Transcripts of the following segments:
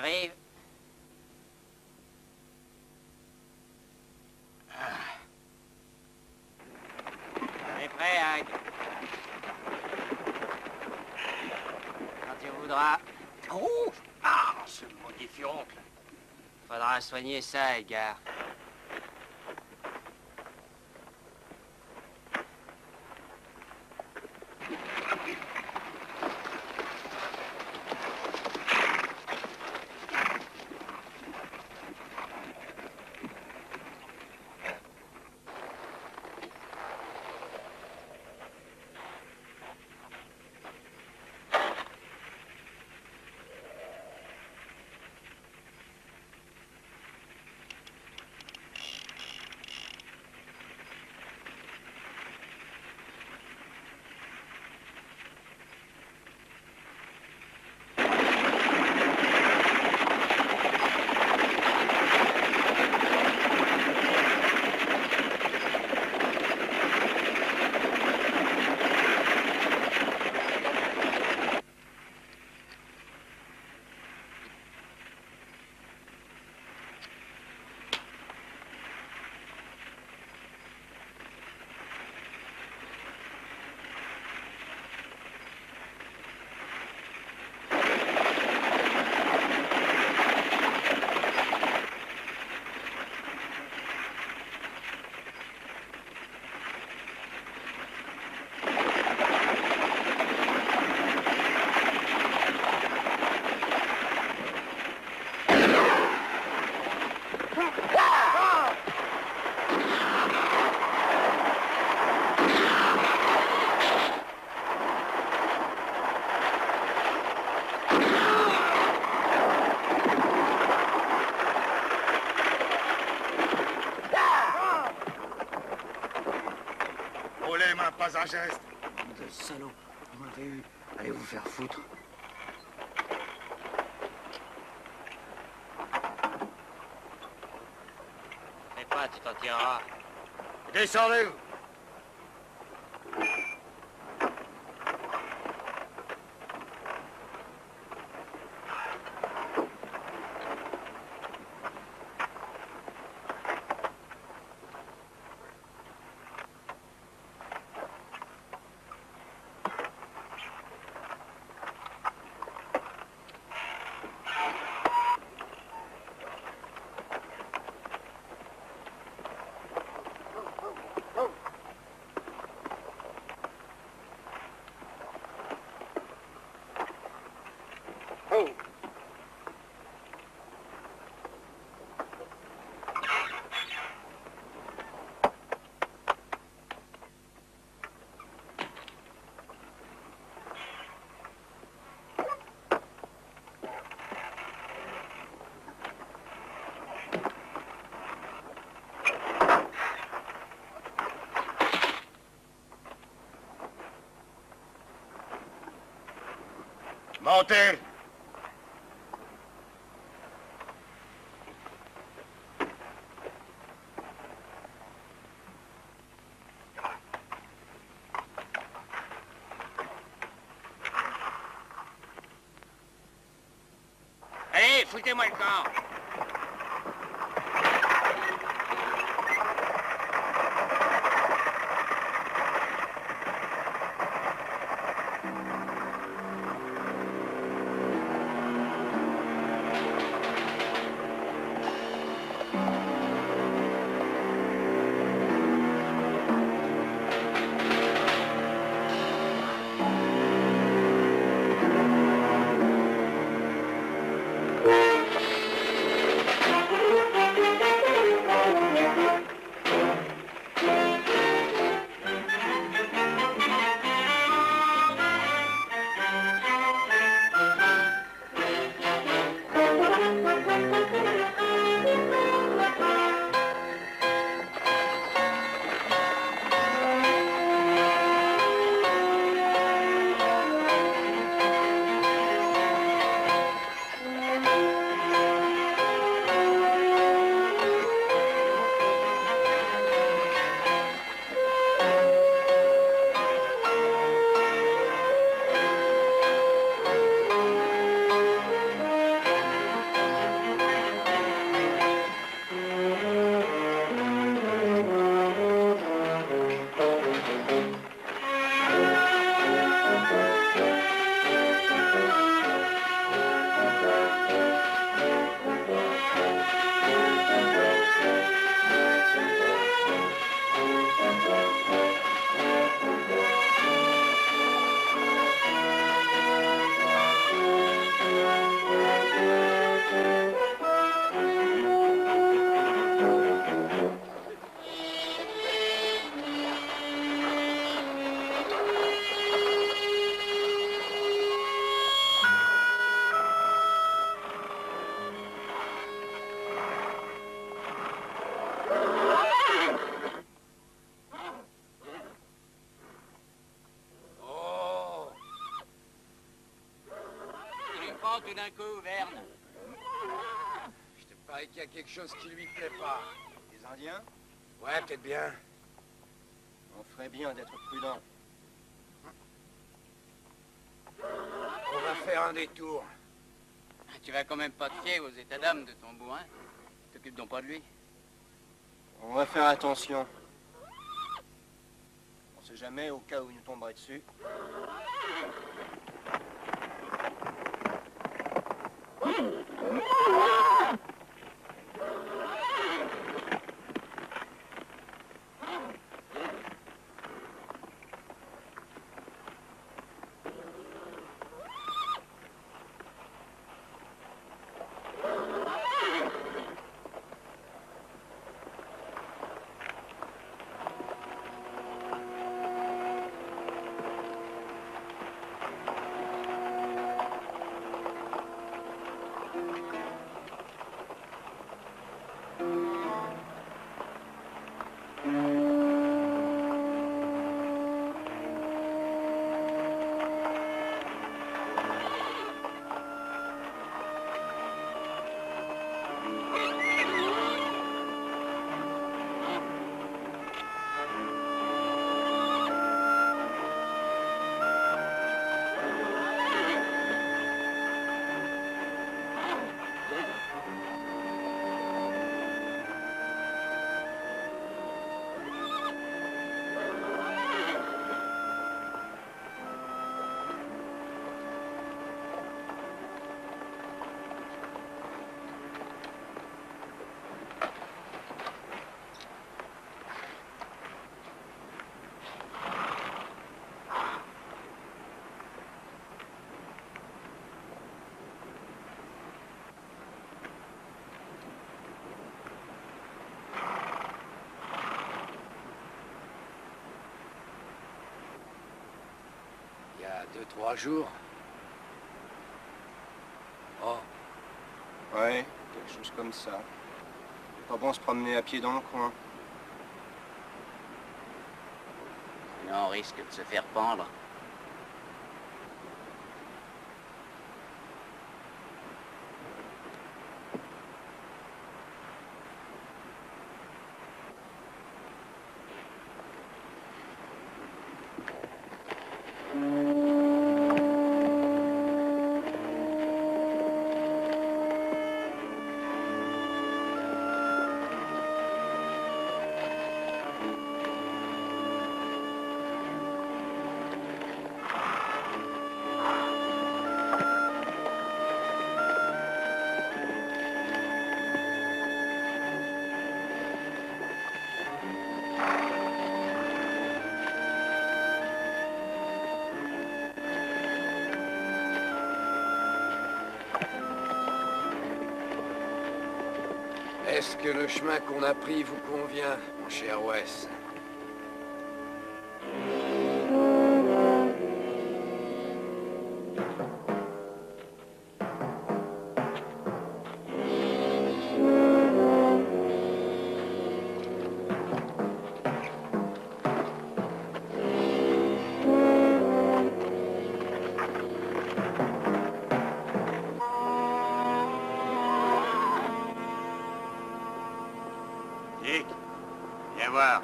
J'arrive. On est prêt, Hank. Quand tu voudras. Oh! Ah, ce maudit furoncle. Faudra soigner ça, Edgar. Pas un geste. De salaud, vous m'avez eu. Allez vous faire foutre. Fais pas, tu t'en tireras. Descendez-vous. Montez! Allez, foutez-moi le camp. prend tout d'un coup, Verne? Je te parie qu'il y a quelque chose qui lui plaît pas. Les Indiens? Ouais, peut-être bien. On ferait bien d'être prudent. On va faire un détour. Tu vas quand même pas te fier aux états d'âme de ton bourrin. T'occupes donc pas de lui. On va faire attention. On sait jamais au cas où il nous tomberait dessus. Il y a 2-3 jours. Oh, Ouais, quelque chose comme ça. C'est pas bon se promener à pied dans le coin. Sinon, on risque de se faire pendre. est-ce que le chemin qu'on a pris vous convient, mon cher Wes? Dick, viens voir.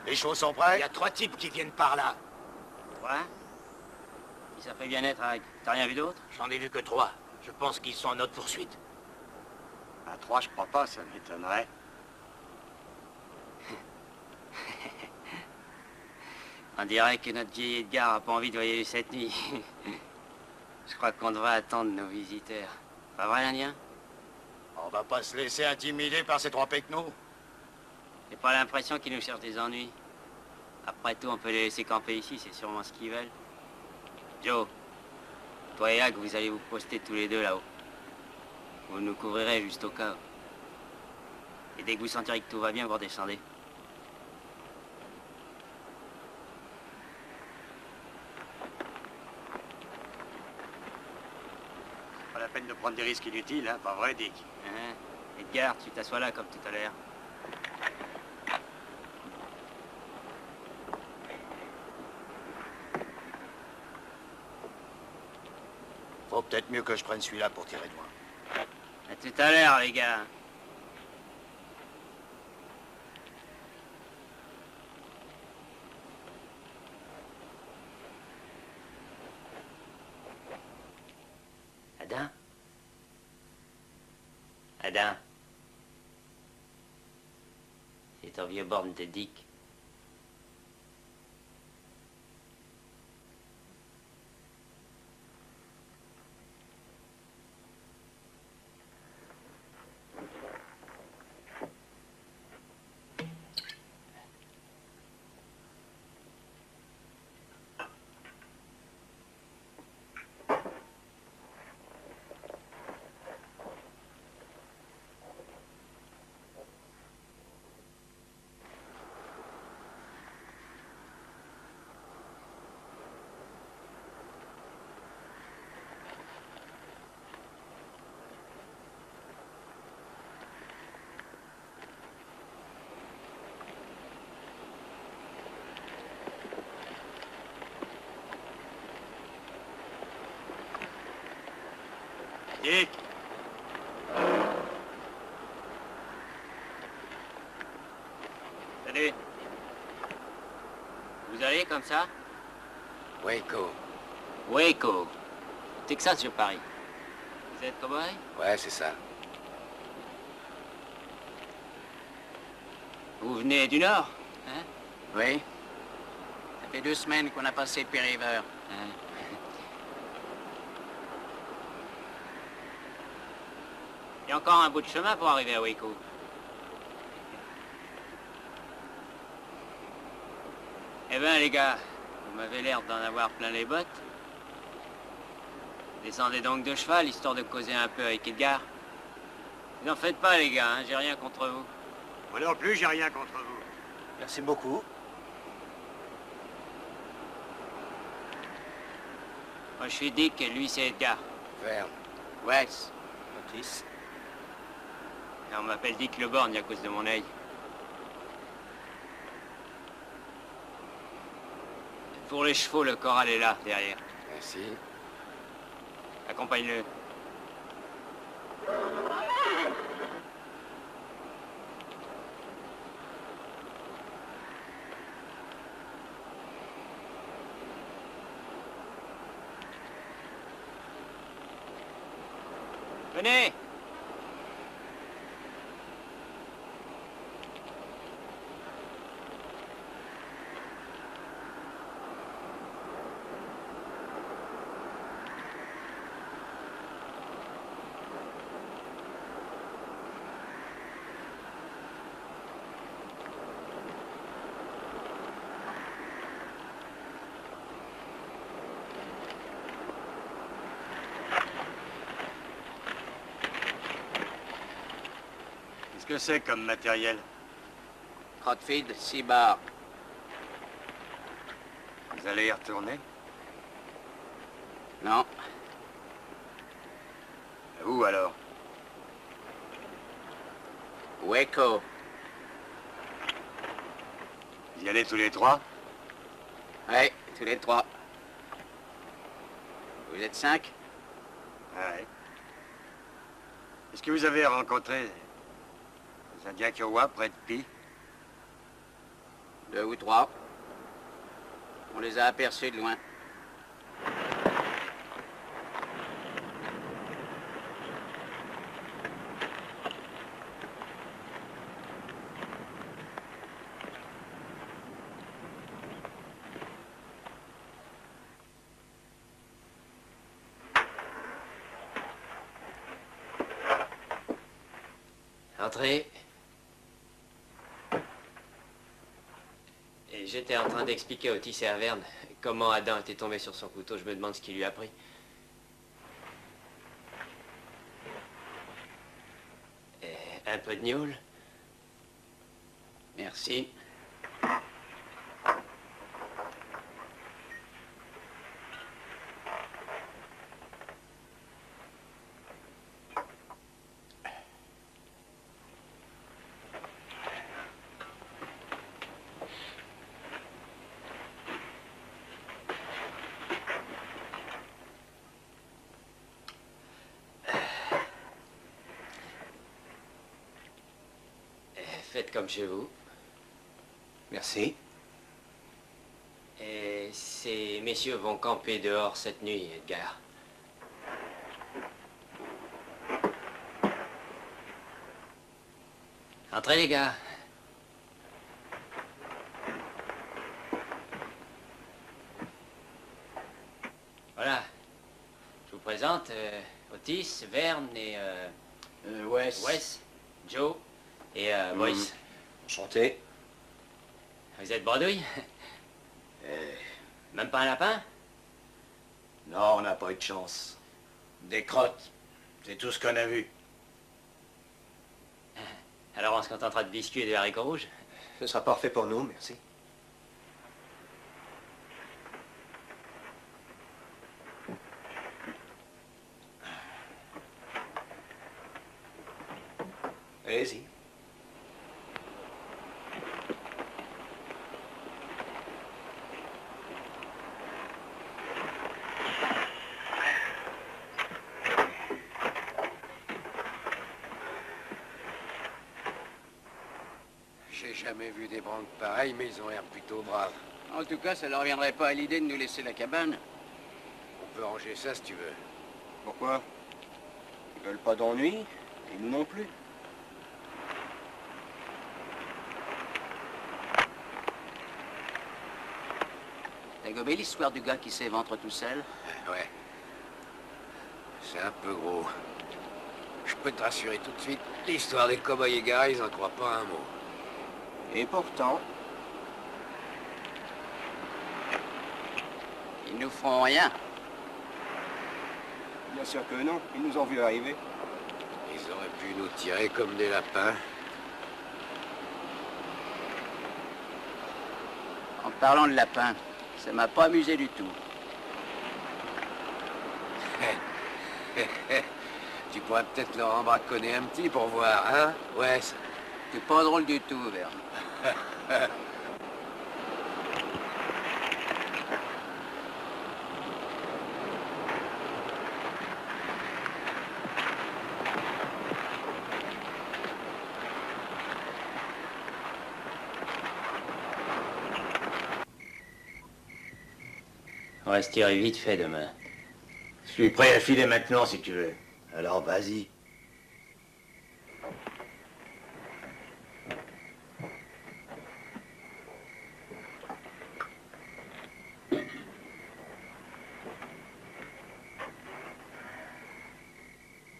Les choses sont prêtes? Il y a 3 types qui viennent par là. Ouais? Qui ça fait bien être avec? T'as rien vu d'autre? J'en ai vu que 3. Je pense qu'ils sont en notre poursuite. À 3, je crois pas, ça m'étonnerait. On dirait que notre vieil Edgar a pas envie de voyager cette nuit. Je crois qu'on devrait attendre nos visiteurs. Pas vrai, l'Indien? On va pas se laisser intimider par ces 3 pecnos. J'ai pas l'impression qu'ils nous cherchent des ennuis. Après tout, on peut les laisser camper ici, c'est sûrement ce qu'ils veulent. Joe, toi et Hag, vous allez vous poster tous les deux là-haut. Vous nous couvrirez juste au cas où. Et dès que vous sentirez que tout va bien, vous redescendez. Pas la peine de prendre des risques inutiles, hein, pas vrai, Dick? Hein? Edgar, tu t'assois là comme tout à l'heure. Faut peut-être mieux que je prenne celui-là pour tirer de loin. À tout à l'heure, les gars. Adam? Adam? C'est ton vieux borne de Dick. Dick! Salut. Vous allez comme ça? Waco. Waco. Texas, je parie. Vous êtes cowboy? Ouais, c'est ça. Vous venez du Nord? Hein? Oui. Ça fait 2 semaines qu'on a passé Pearl River. Hein? Il y a encore un bout de chemin pour arriver à Waco. Eh ben, les gars, vous m'avez l'air d'en avoir plein les bottes. Descendez donc de cheval, histoire de causer un peu avec Edgar. N'en faites pas, les gars, hein, j'ai rien contre vous. Moi non plus, j'ai rien contre vous. Merci beaucoup. Moi, je suis Dick et lui, c'est Edgar. Verne. Wes. Otis. Et on m'appelle Dick Le Borgne à cause de mon œil. Pour les chevaux, le corral est là, derrière. Merci. Accompagne-le. Venez! Qu'est-ce que c'est comme matériel? Crotfield, 6 bars. Vous allez y retourner? Non. Où alors? Waco. Vous y allez tous les trois? Oui, tous les 3. Vous êtes 5? Ouais. Est-ce que vous avez rencontré les Indiens Kiowa près de Pi? 2 ou 3. On les a aperçus de loin. Entrez. Et j'étais en train d'expliquer à Otis et à Verne comment Adam était tombé sur son couteau. Je me demande ce qui lui a pris. Et un peu de gnôle. Merci. Faites comme chez vous. Merci. Et ces messieurs vont camper dehors cette nuit, Edgar. Entrez, les gars. Voilà. Je vous présente Otis, Verne et Wes, Joe et Boyce. Enchanté. Vous êtes bredouille? Même pas un lapin? Non, on n'a pas eu de chance. Des crottes. C'est tout ce qu'on a vu. Alors on se contentera de biscuits et de haricots rouges? Ce sera parfait pour nous, merci. Allez-y. J'ai jamais vu des branques pareilles, mais ils ont l'air plutôt braves. En tout cas, ça leur viendrait pas à l'idée de nous laisser la cabane. On peut ranger ça si tu veux. Pourquoi? Ils veulent pas d'ennui, et nous non plus. T'as gobé l'histoire du gars qui s'éventre tout seul? Ouais. C'est un peu gros. Je peux te rassurer tout de suite, l'histoire des cow-boys égarés, ils en croient pas un mot. Et pourtant, Ils nous feront rien. bien sûr que non, ils nous ont vu arriver. Ils auraient pu nous tirer comme des lapins. En parlant de lapin, ça m'a pas amusé du tout. Tu pourrais peut-être leur en braconner un petit pour voir, hein? Ouais, T'es pas drôle du tout, Verne. On va se tirer vite fait demain. Je suis prêt à filer maintenant si tu veux. Alors vas-y.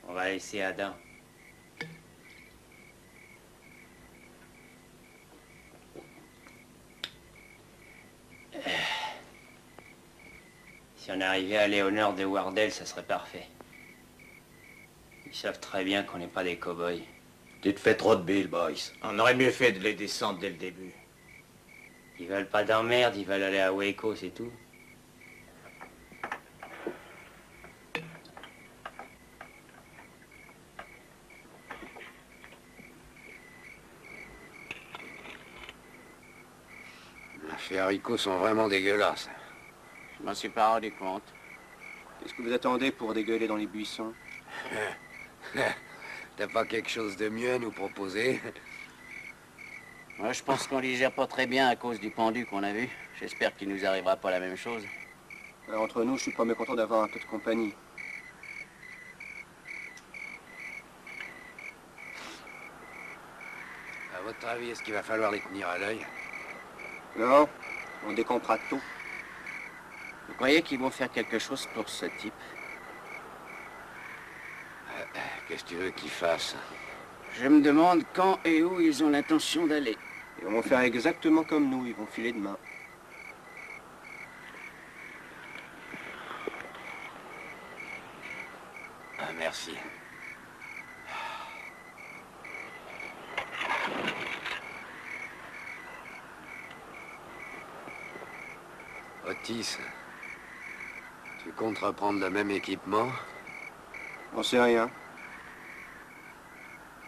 On va laisser Adam. Si on arrivait à aller au nord de Wardell, ça serait parfait. Ils savent très bien qu'on n'est pas des cow-boys. Tu te fais trop de billes, Boyce. On aurait mieux fait de les descendre dès le début. Ils veulent pas d'emmerde, ils veulent aller à Waco, c'est tout. ces haricots sont vraiment dégueulasses. Je m'en suis pas rendu compte. Qu'est-ce que vous attendez pour dégueuler dans les buissons? T'as pas quelque chose de mieux à nous proposer? Moi, je pense qu'on digère pas très bien à cause du pendu qu'on a vu. J'espère qu'il nous arrivera pas la même chose. Entre nous, je suis pas mécontent d'avoir un peu de compagnie. À votre avis, est-ce qu'il va falloir les tenir à l'œil? Non, on décampera tôt. Vous croyez qu'ils vont faire quelque chose pour ce type? Qu'est-ce que tu veux qu'ils fassent? Je me demande quand et où ils ont l'intention d'aller. Ils vont faire exactement comme nous, ils vont filer demain. Ah, merci. Otis, tu comptes reprendre le même équipement? On sait rien.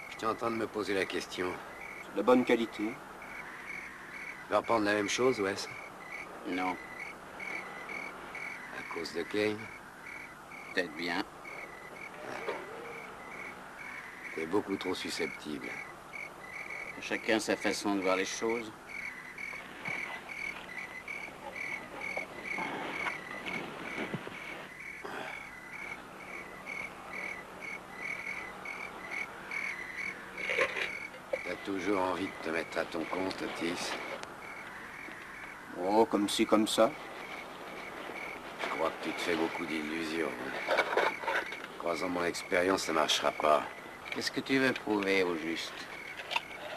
Je t'ai entendu me poser la question. C'est de la bonne qualité. Tu vas reprendre la même chose, Wes? Non, À cause de Kane? peut-être bien. T'es beaucoup trop susceptible. Chacun sa façon de voir les choses. T'as toujours envie de te mettre à ton compte, Otis? Oh, comme ci, comme ça. Je crois que tu te fais beaucoup d'illusions. Croisant mon expérience, ça marchera pas. Qu'est-ce que tu veux prouver au juste?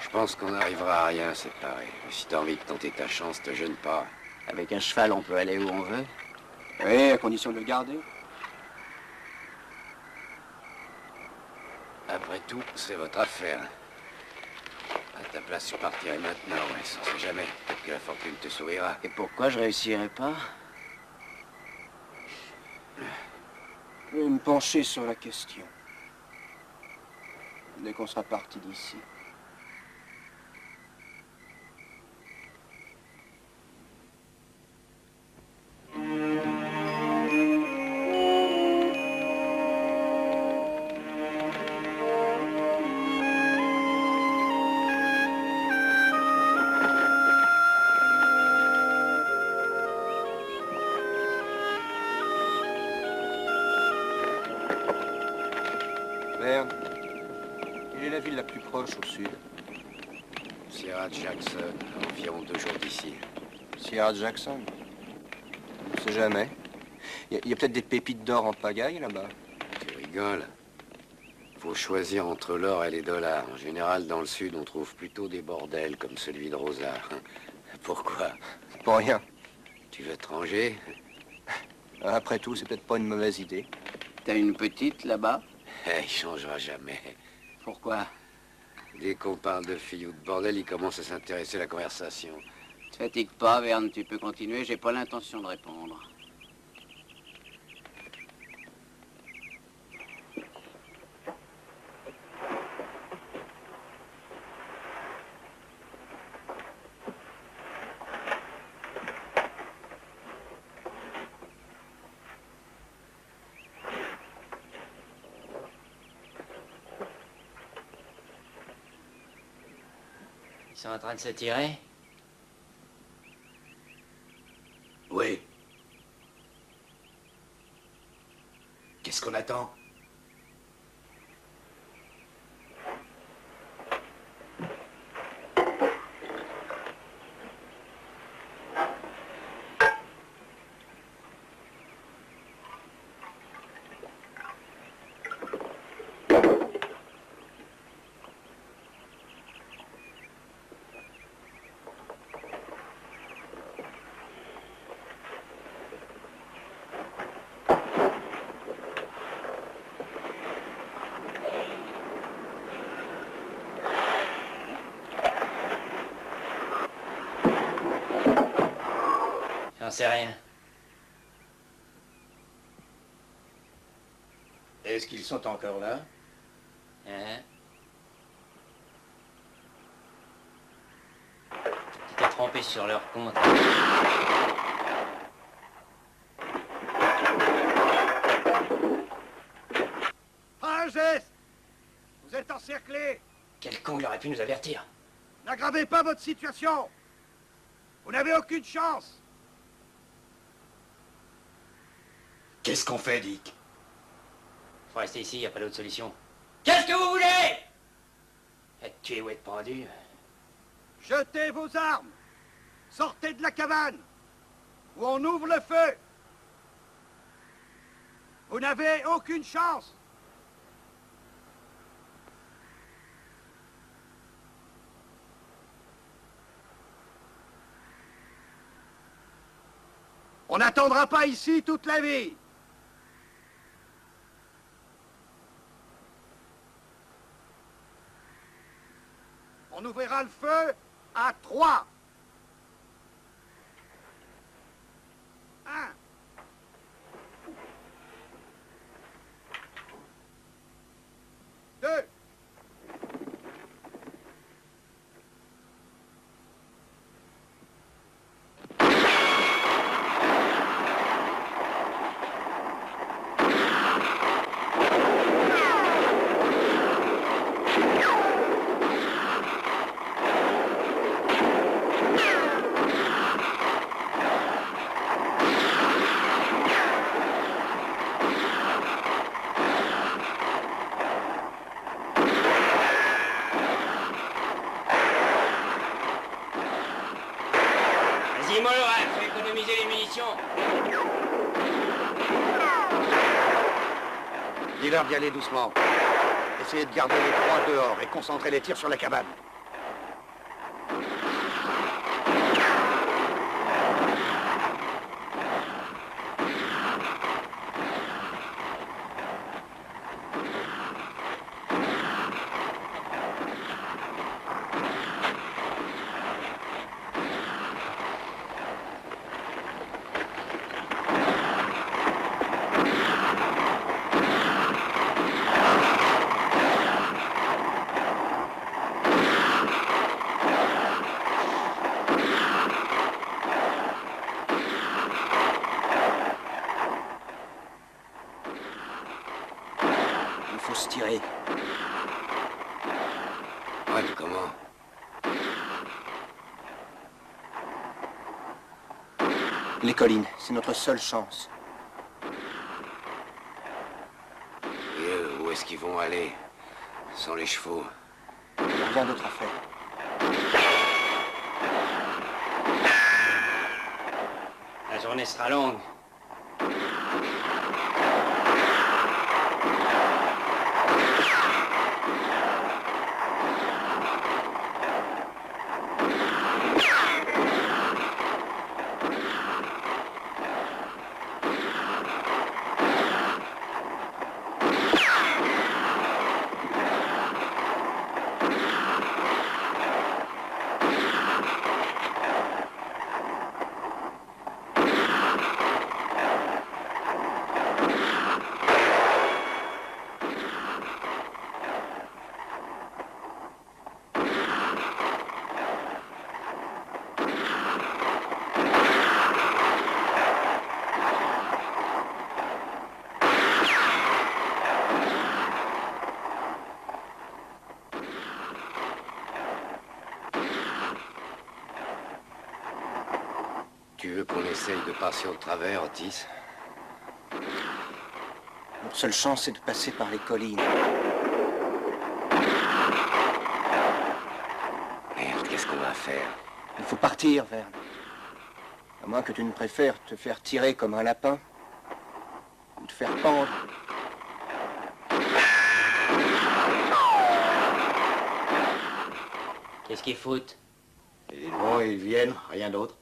Je pense qu'on n'arrivera à rien séparer. Mais si t'as envie de tenter ta chance, te gêne pas. Avec un cheval, on peut aller où on veut. Oui, à condition de le garder. Après tout, c'est votre affaire. À ta place, je partirai maintenant, ouais, on sait jamais. Peut-être que la fortune te sourira. Et pourquoi je réussirais pas? Je vais me pencher sur la question. Dès qu'on sera parti d'ici. Verne, quelle est la ville la plus proche au sud? Sierra Jackson, à environ 2 jours d'ici. Sierra Jackson. On sait jamais. Il y a peut-être des pépites d'or en pagaille là-bas. Tu rigoles? Faut choisir entre l'or et les dollars. En général, dans le sud, on trouve plutôt des bordels comme celui de Rosard. Pourquoi? Pour rien. Tu veux te ranger? Après tout, c'est peut-être pas une mauvaise idée. T'as une petite là-bas? Il changera jamais. Pourquoi? Dès qu'on parle de filles ou de bordel, il commence à s'intéresser à la conversation. Te fatigue pas, Verne, tu peux continuer, j'ai pas l'intention de répondre. Ils sont en train de se tirer? Oui. Qu'est-ce qu'on attend? J'en sais rien. Est-ce qu'ils sont encore là? Hein? Tu t'es trompé sur leur compte. Pas un geste! Vous êtes encerclés! Quel con il aurait pu nous avertir? N'aggravez pas votre situation! Vous n'avez aucune chance! Qu'est-ce qu'on fait, Dick? Faut rester ici, y a pas d'autre solution. Qu'est-ce que vous voulez? Être tué ou être pendu? Jetez vos armes! Sortez de la cabane! Ou on ouvre le feu! Vous n'avez aucune chance! On n'attendra pas ici toute la vie! On ouvrira le feu à 3. 1. 2. Dis-leur d'y aller doucement. Essayez de garder les proies dehors et concentrer les tirs sur la cabane. Il faut se tirer. Ouais, mais comment? Les collines, c'est notre seule chance. Et eux, où est-ce qu'ils vont aller? Sans les chevaux. Il n'y a rien d'autre à faire. La journée sera longue. Tu veux qu'on essaye de passer au travers, Otis? Notre seule chance, c'est de passer par les collines. Merde, qu'est-ce qu'on va faire? Il faut partir, Verne. À moins que tu ne préfères te faire tirer comme un lapin. Ou te faire pendre. Qu'est-ce qu'ils foutent? Ils vont et ils viennent, rien d'autre.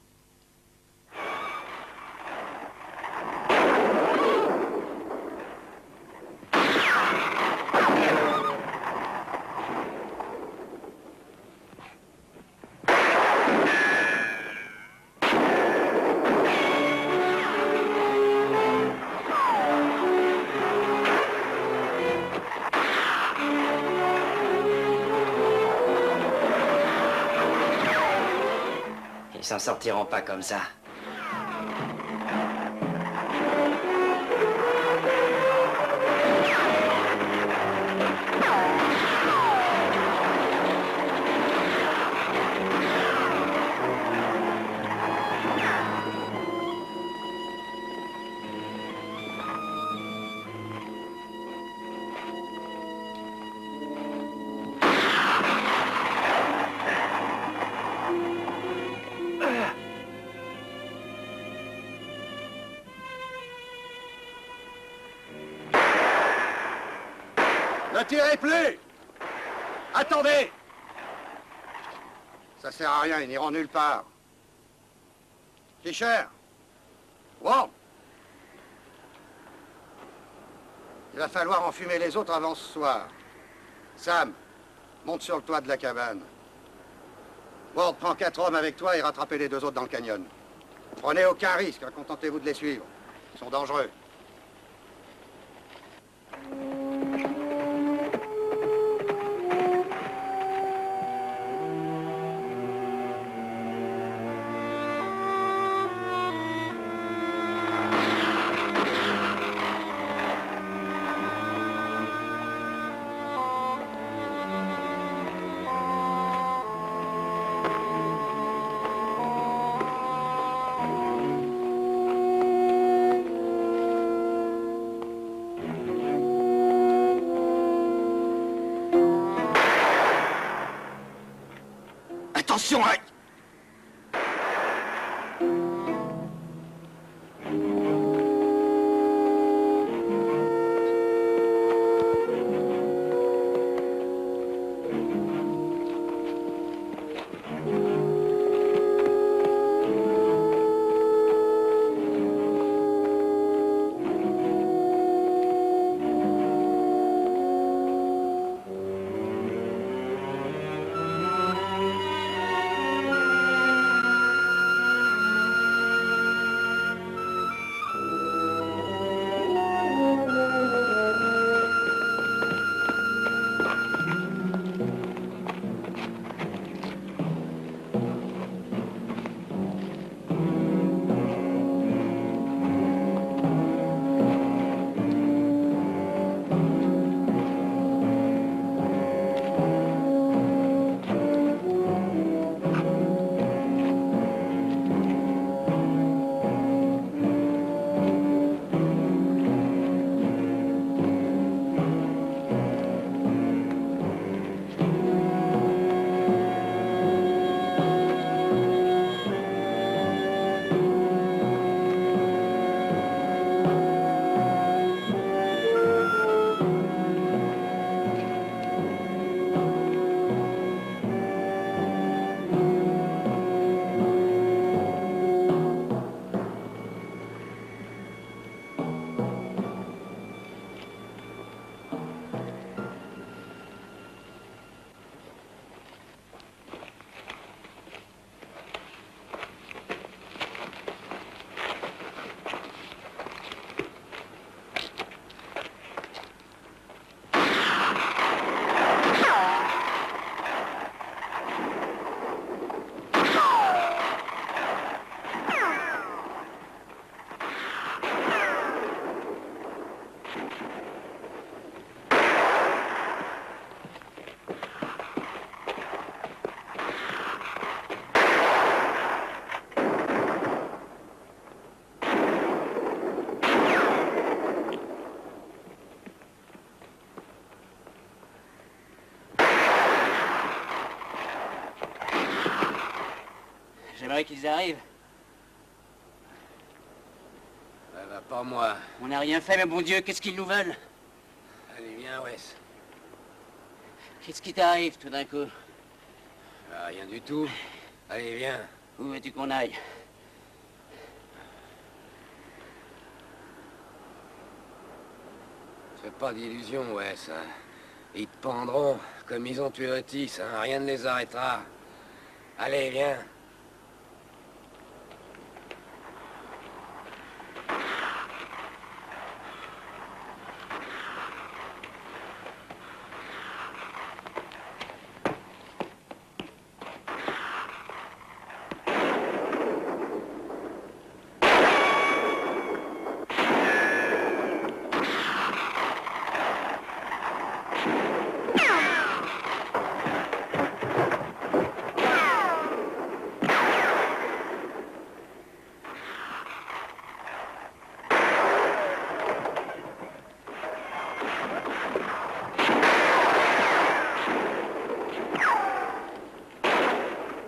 Ils s'en sortiront pas comme ça. Ne tirez plus! Attendez! Ça sert à rien, ils n'iront nulle part. Fischer! Ward! Il va falloir enfumer les autres avant ce soir. Sam, monte sur le toit de la cabane. Ward, prends 4 hommes avec toi et rattrapez les 2 autres dans le canyon. Prenez aucun risque, hein, contentez-vous de les suivre. Ils sont dangereux. Attention, hein! J'aimerais qu'ils arrivent. Bah, pas moi. On n'a rien fait, mais bon Dieu, qu'est-ce qu'ils nous veulent? Allez, viens, Wes. Qu'est-ce qui t'arrive tout d'un coup? Ah, rien du tout. Allez, viens. Où veux-tu qu'on aille? Fais pas d'illusions, Wes. Hein. Ils te pendront, comme ils ont tué Otis. Hein. Rien ne les arrêtera. Allez, viens.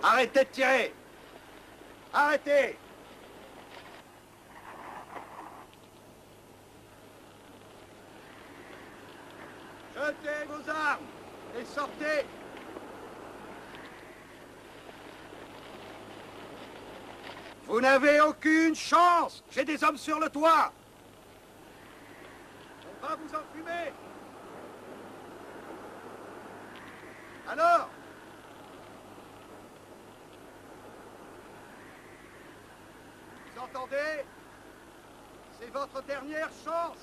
Arrêtez de tirer! Arrêtez! Jetez vos armes et sortez! Vous n'avez aucune chance! J'ai des hommes sur le toit! On va vous enfumer! Alors? Vous entendez? C'est votre dernière chance!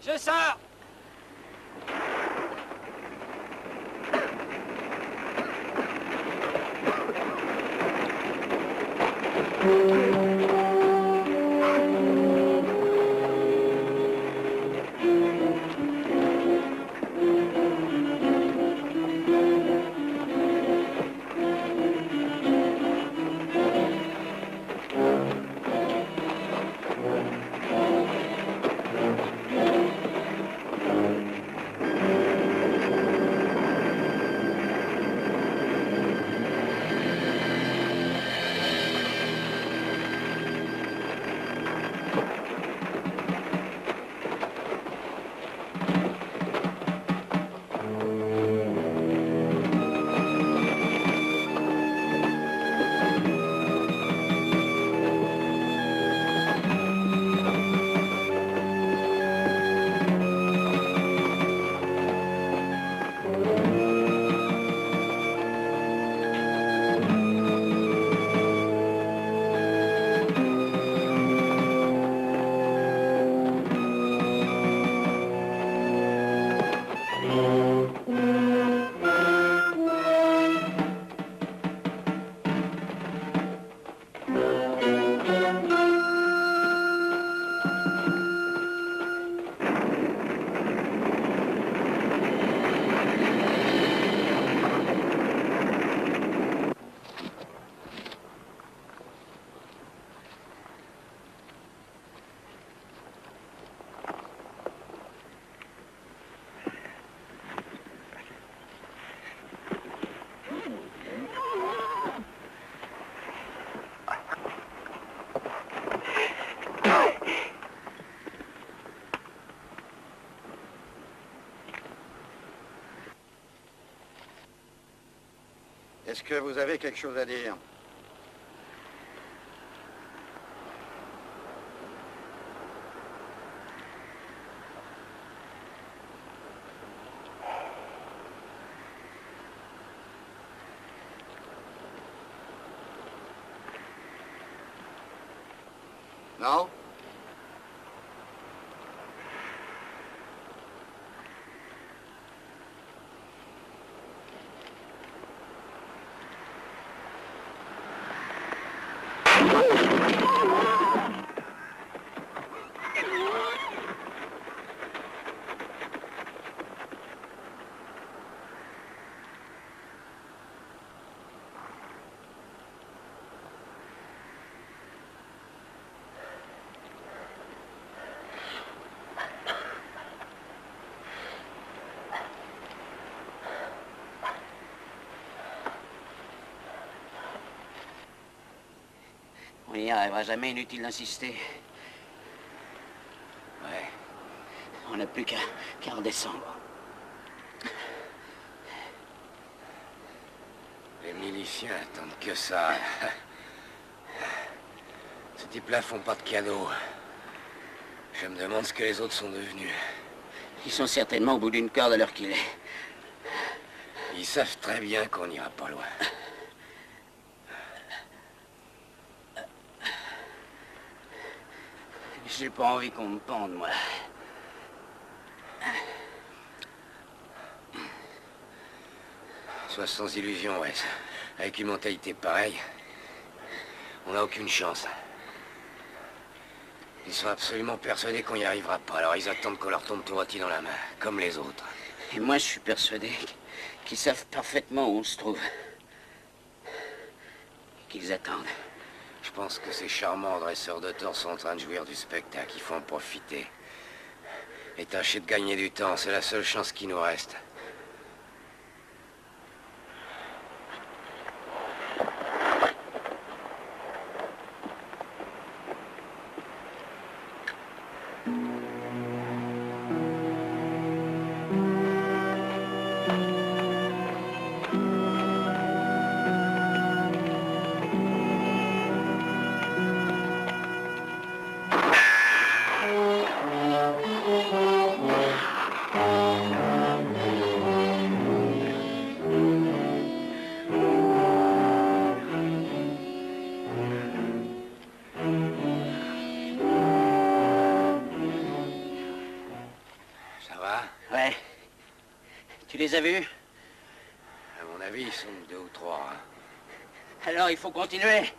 Je sors! Est-ce que vous avez quelque chose à dire? Non? On n'y arrivera jamais, inutile d'insister. Ouais. On n'a plus qu'à redescendre. Les miliciens attendent que ça. Ces types-là font pas de cadeaux. Je me demande ce que les autres sont devenus. Ils sont certainement au bout d'une corde à l'heure qu'il est. Ils savent très bien qu'on n'ira pas loin. J'ai pas envie qu'on me pende, moi. Sois sans illusion, Wes. Avec une mentalité pareille, on n'a aucune chance. Ils sont absolument persuadés qu'on n'y arrivera pas, alors ils attendent qu'on leur tombe tout rôti dans la main, comme les autres. Et moi, je suis persuadé qu'ils savent parfaitement où on se trouve. Qu'ils attendent. Je pense que ces charmants dresseurs de tort sont en train de jouir du spectacle, il faut en profiter. Et tâcher de gagner du temps, c'est la seule chance qui nous reste. Ouais. Tu les as vus? À mon avis, ils sont 2 ou 3. Hein. Alors il faut continuer.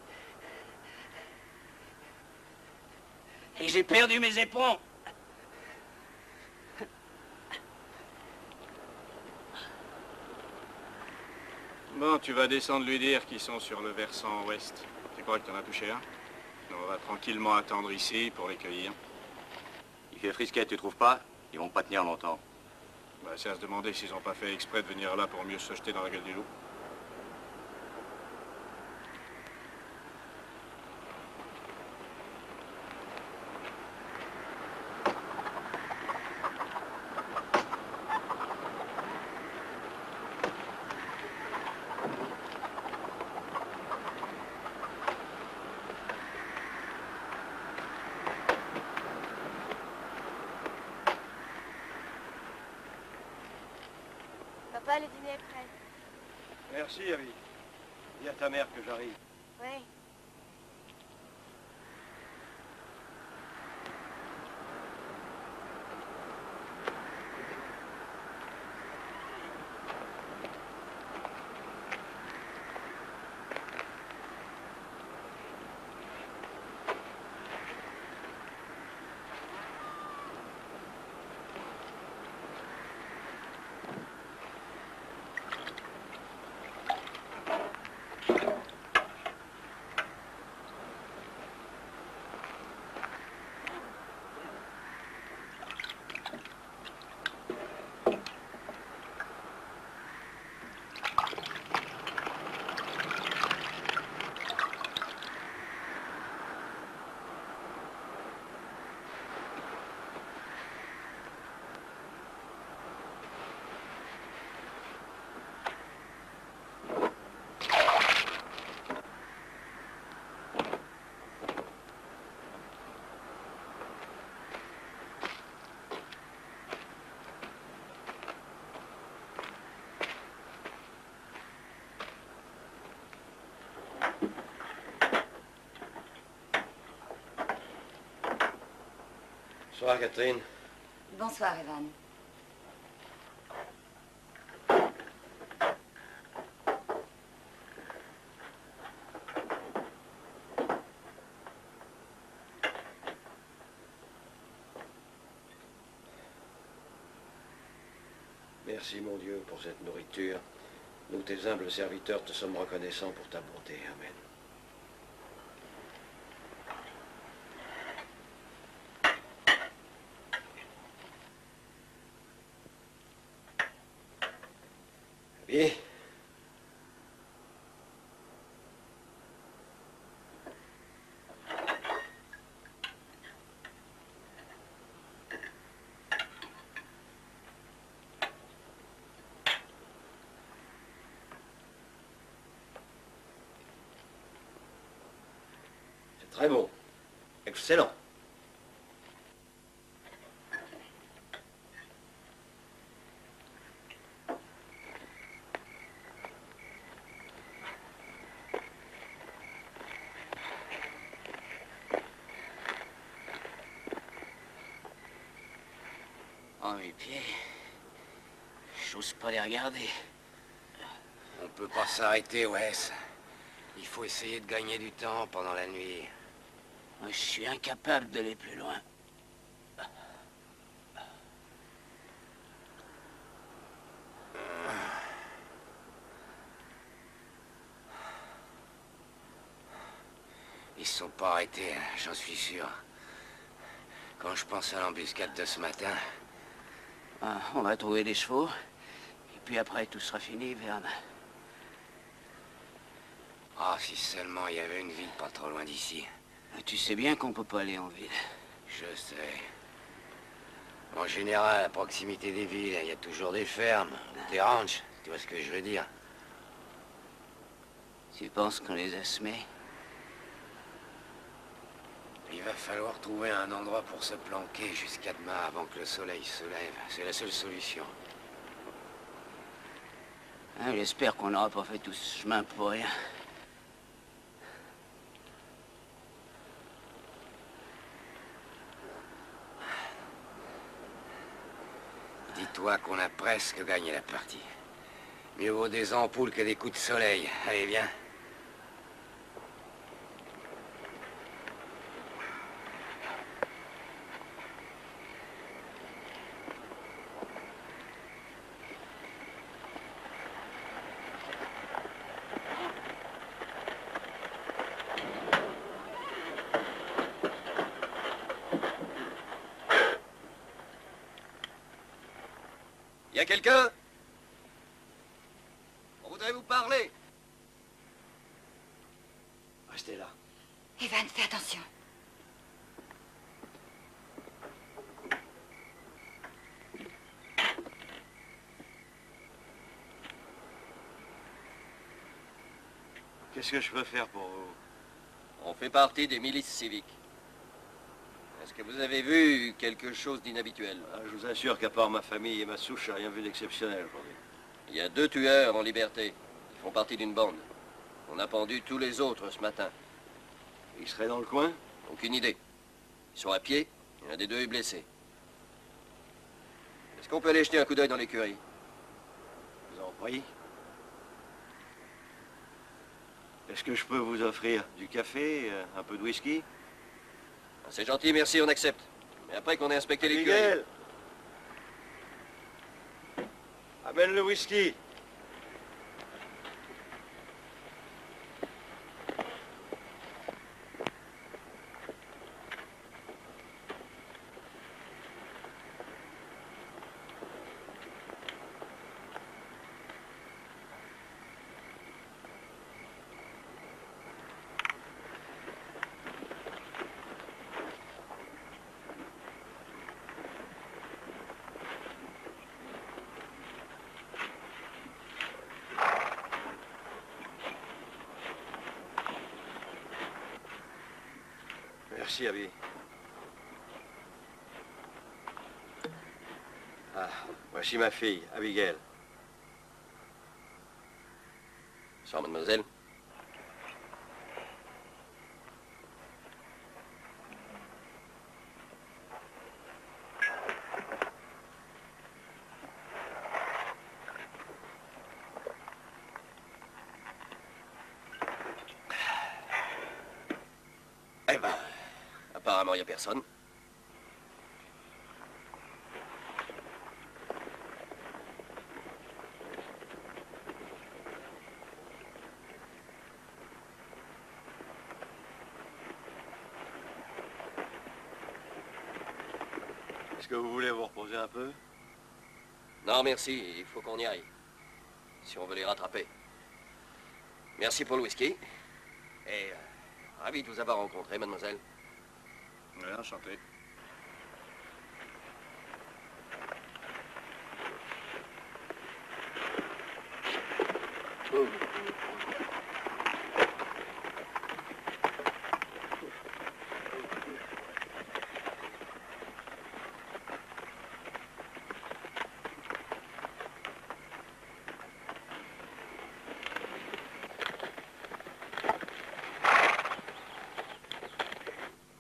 Et j'ai perdu mes éperons. Bon, tu vas descendre lui dire qu'ils sont sur le versant ouest. Tu crois que t'en as touché un? On va tranquillement attendre ici pour les cueillir. Il fait frisquet, tu trouves pas? Ils vont pas tenir longtemps. Bah, c'est à se demander s'ils ont pas fait exprès de venir là pour mieux se jeter dans la gueule du loup. Papa, le dîner est prêt. Merci, Abby. Dis à ta mère que j'arrive. Oui. Bonsoir, Catherine. Bonsoir, Evan. Merci, mon Dieu, pour cette nourriture. Nous, tes humbles serviteurs, te sommes reconnaissants pour ta bonté. Amen. Bien. Très bon. Excellent. Oh, mes pieds. J'ose pas les regarder. On peut pas s'arrêter, Wes. Il faut essayer de gagner du temps pendant la nuit. Je suis incapable d'aller plus loin. Ils se sont pas arrêtés, hein, j'en suis sûr. Quand je pense à l'embuscade de ce matin... Ah, on va trouver des chevaux. Et puis après, tout sera fini, Verne. Ah, si seulement il y avait une ville pas trop loin d'ici. Tu sais bien qu'on peut pas aller en ville. Je sais. En général, à proximité des villes, il y a toujours des fermes, des ranchs. Tu vois ce que je veux dire? Tu penses qu'on les a semés? Il va falloir trouver un endroit pour se planquer jusqu'à demain avant que le soleil se lève. C'est la seule solution. Hein, j'espère qu'on n'aura pas fait tout ce chemin pour rien. Dis-toi qu'on a presque gagné la partie. Mieux vaut des ampoules que des coups de soleil. Allez, viens. Y a quelqu'un? On voudrait vous parler. Restez là. Evan, fais attention. Qu'est-ce que je peux faire pour vous? On fait partie des milices civiques. Est-ce que vous avez vu quelque chose d'inhabituel? Je vous assure qu'à part ma famille et ma souche, j'ai rien vu d'exceptionnel aujourd'hui. Il y a 2 tueurs en liberté. Ils font partie d'une bande. On a pendu tous les autres ce matin. Ils seraient dans le coin? Aucune idée. Ils sont à pied. L'un des 2 est blessé. Est-ce qu'on peut aller jeter un coup d'œil dans l'écurie? Je vous en prie. Est-ce que je peux vous offrir du café, un peu de whisky? C'est gentil, merci, on accepte. Mais après qu'on ait inspecté l'écurie... Miguel! Amène le whisky. Merci, Abby. Ah, voici ma fille, Abigail. Bonsoir, mademoiselle. Eh ben, apparemment, il n'y a personne. Est-ce que vous voulez vous reposer un peu? Non, merci, il faut qu'on y aille. Si on veut les rattraper. Merci pour le whisky. Et ravi de vous avoir rencontré, mademoiselle. Oui, enchanté.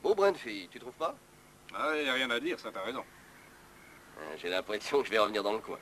Beau brin de fille, tu trouves pas? Ah, il n'y a rien à dire, ça t'as raison. J'ai l'impression que je vais revenir dans le coin.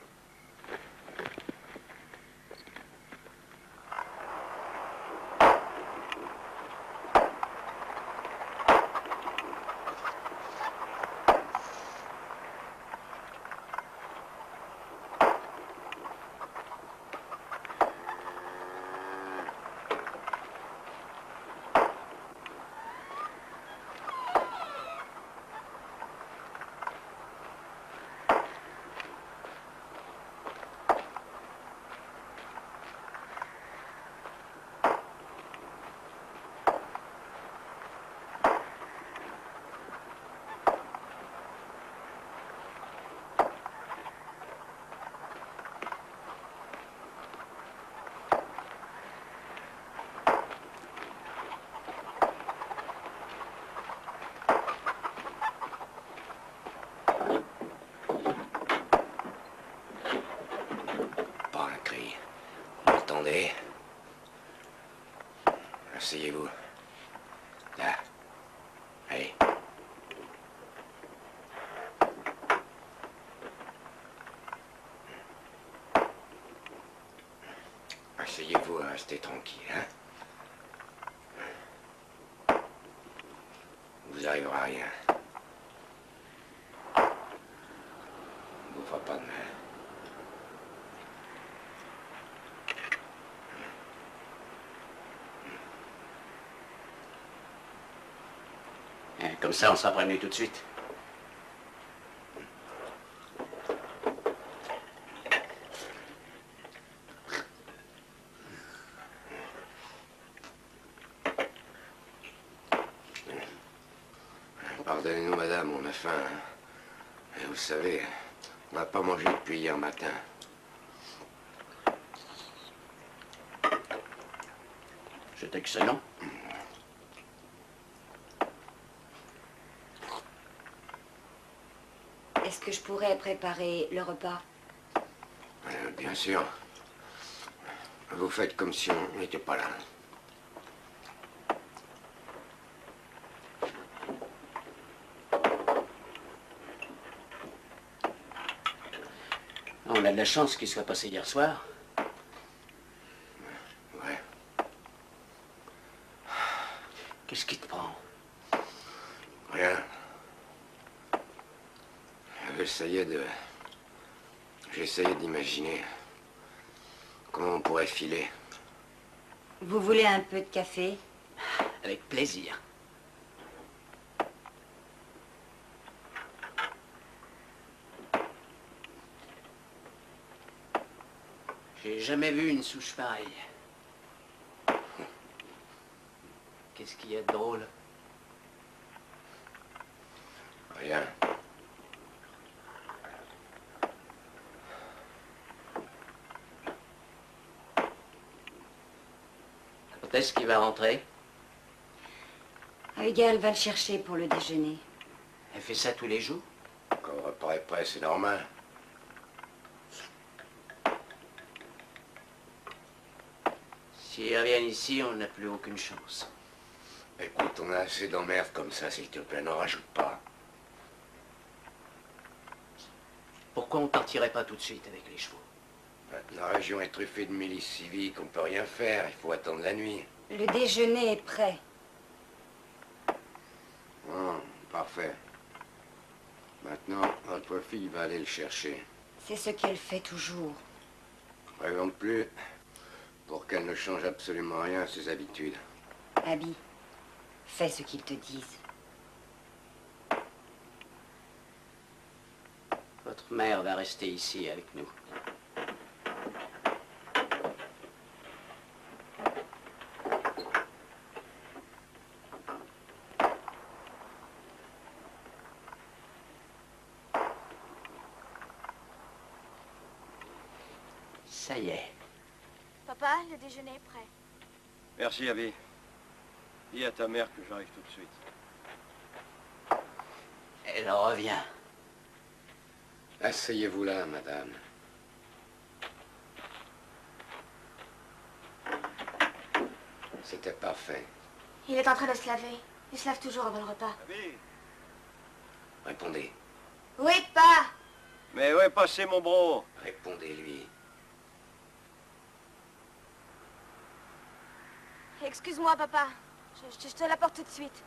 Pas un cri. Vous entendez? Asseyez-vous. Là. Allez. Asseyez-vous à rester tranquille, hein? Vous arrivera à rien. On vous fera pas de mal. Comme ça, on sera prévenu tout de suite. Pardonnez-nous, madame, on a faim. Hein. Et vous savez, on n'a pas mangé depuis hier matin. C'est excellent. Est-ce que je pourrais préparer le repas? Bien sûr. Vous faites comme si on n'était pas là. On a de la chance qu'il soit passé hier soir. Ouais. Qu'est-ce qui te prend? Rien. J'essayais d'imaginer comment on pourrait filer. Vous voulez un peu de café? Avec plaisir. J'ai jamais vu une souche pareille. Qu'est-ce qu'il y a de drôle? Rien. Quand est-ce qu'il va rentrer? Abigail va le chercher pour le déjeuner. Elle fait ça tous les jours? Quand le repas est prêt, c'est normal. S'ils reviennent ici, on n'a plus aucune chance. Écoute, on a assez d'emmerdes comme ça, s'il te plaît, n'en rajoute pas. Pourquoi on partirait pas tout de suite avec les chevaux? La région est truffée de milices civiques, on peut rien faire, il faut attendre la nuit. Le déjeuner est prêt. parfait. Maintenant, votre fille va aller le chercher. C'est ce qu'elle fait toujours. Présente plus pour qu'elle ne change absolument rien à ses habitudes. Abby, fais ce qu'ils te disent. Votre mère va rester ici avec nous. Ça y est. Papa, le déjeuner est prêt. Merci, Abby. Dis à ta mère que j'arrive tout de suite. Elle revient. Asseyez-vous là, madame. C'était parfait. Il est en train de se laver. Il se lave toujours avant le repas. Abby! Répondez. Oui, pas. Mais où est passé mon bro? Répondez-lui. Excuse-moi, papa. Je te l'apporte tout de suite.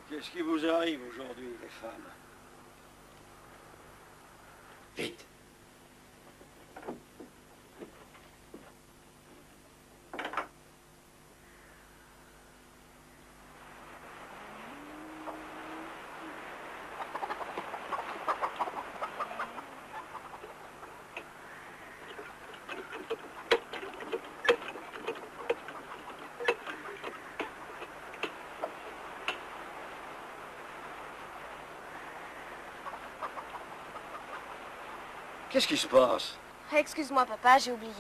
Qu'est-ce qui vous arrive aujourd'hui, les femmes? Vite. Qu'est-ce qui se passe? Excuse-moi, papa, j'ai oublié.